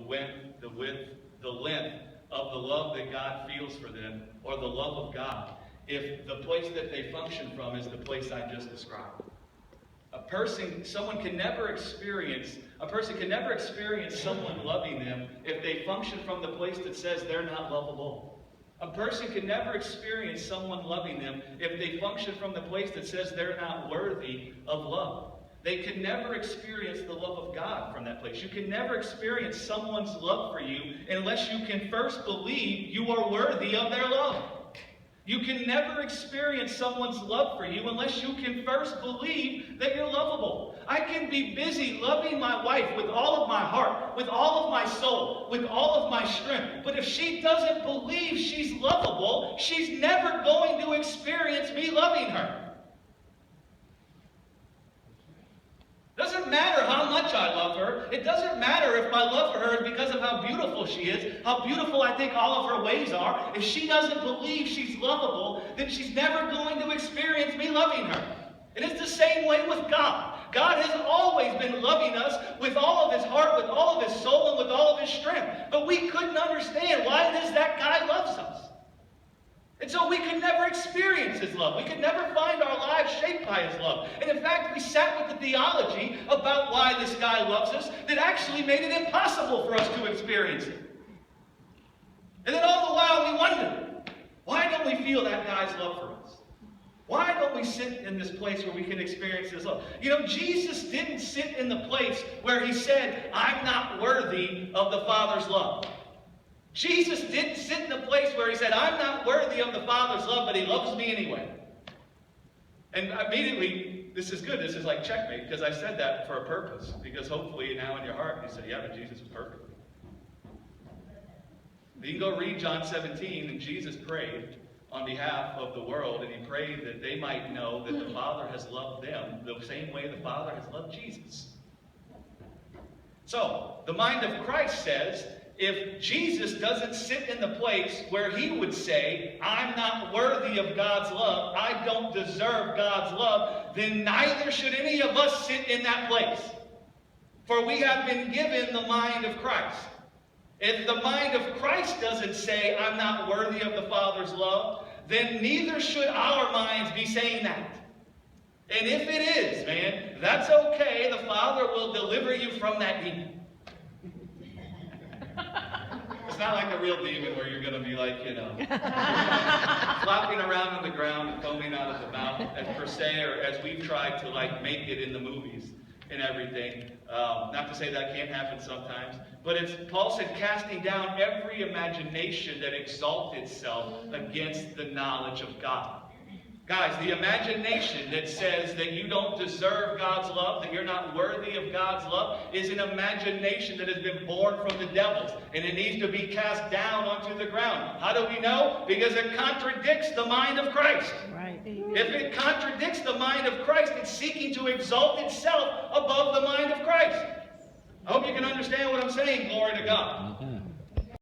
width, the length of the love that God feels for them, or the love of God, if the place that they function from is the place I just described. A person can never experience someone loving them if they function from the place that says they're not lovable. A person can never experience someone loving them if they function from the place that says they're not worthy of love. They can never experience the love of God from that place. You can never experience someone's love for you unless you can first believe you are worthy of their love. You can never experience someone's love for you unless you can first believe that you're lovable. I can be busy loving my wife with all of my heart, with all of my soul, with all of my strength. But if she doesn't believe she's lovable, she's never going to experience me loving her. Doesn't matter how much I love her. It doesn't matter if my love for her is because of how beautiful she is, how beautiful I think all of her ways are. If she doesn't believe she's lovable, then she's never going to experience me loving her. And it's the same way with God. God has always been loving us with all of his heart, with all of his soul, and with all of his strength. But we couldn't understand why it is that God loves us. And so we could never experience his love. We could never find our lives shaped by his love. And in fact, we sat with the theology about why this guy loves us that actually made it impossible for us to experience it. And then all the while we wonder, why don't we feel that guy's love for us? Why don't we sit in this place where we can experience his love? You know, Jesus didn't sit in the place where he said, I'm not worthy of the Father's love. Jesus didn't sit in the place where he said, I'm not worthy of the Father's love, but he loves me anyway. And immediately, this is good. This is like checkmate, because I said that for a purpose. Because hopefully now in your heart you say, yeah, but Jesus was perfect. You can go read John 17, and Jesus prayed on behalf of the world, and he prayed that they might know that the Father has loved them the same way the Father has loved Jesus. So, the mind of Christ says, if Jesus doesn't sit in the place where he would say, I'm not worthy of God's love, I don't deserve God's love, then neither should any of us sit in that place. For we have been given the mind of Christ. If the mind of Christ doesn't say, I'm not worthy of the Father's love, then neither should our minds be saying that. And if it is, man, that's okay. The Father will deliver you from that demon. It's not like a real demon where you're going to be like, flopping around on the ground and foaming out of the mouth, as per se, or as we've tried to like make it in the movies and everything. Not to say that can't happen sometimes, but it's, Paul said, casting down every imagination that exalts itself against the knowledge of God. Guys, the imagination that says that you don't deserve God's love, that you're not worthy of God's love, is an imagination that has been born from the devils, and it needs to be cast down onto the ground. How do we know? Because it contradicts the mind of Christ. Right. If it contradicts the mind of Christ, it's seeking to exalt itself above the mind of Christ. I hope you can understand what I'm saying. Glory to God.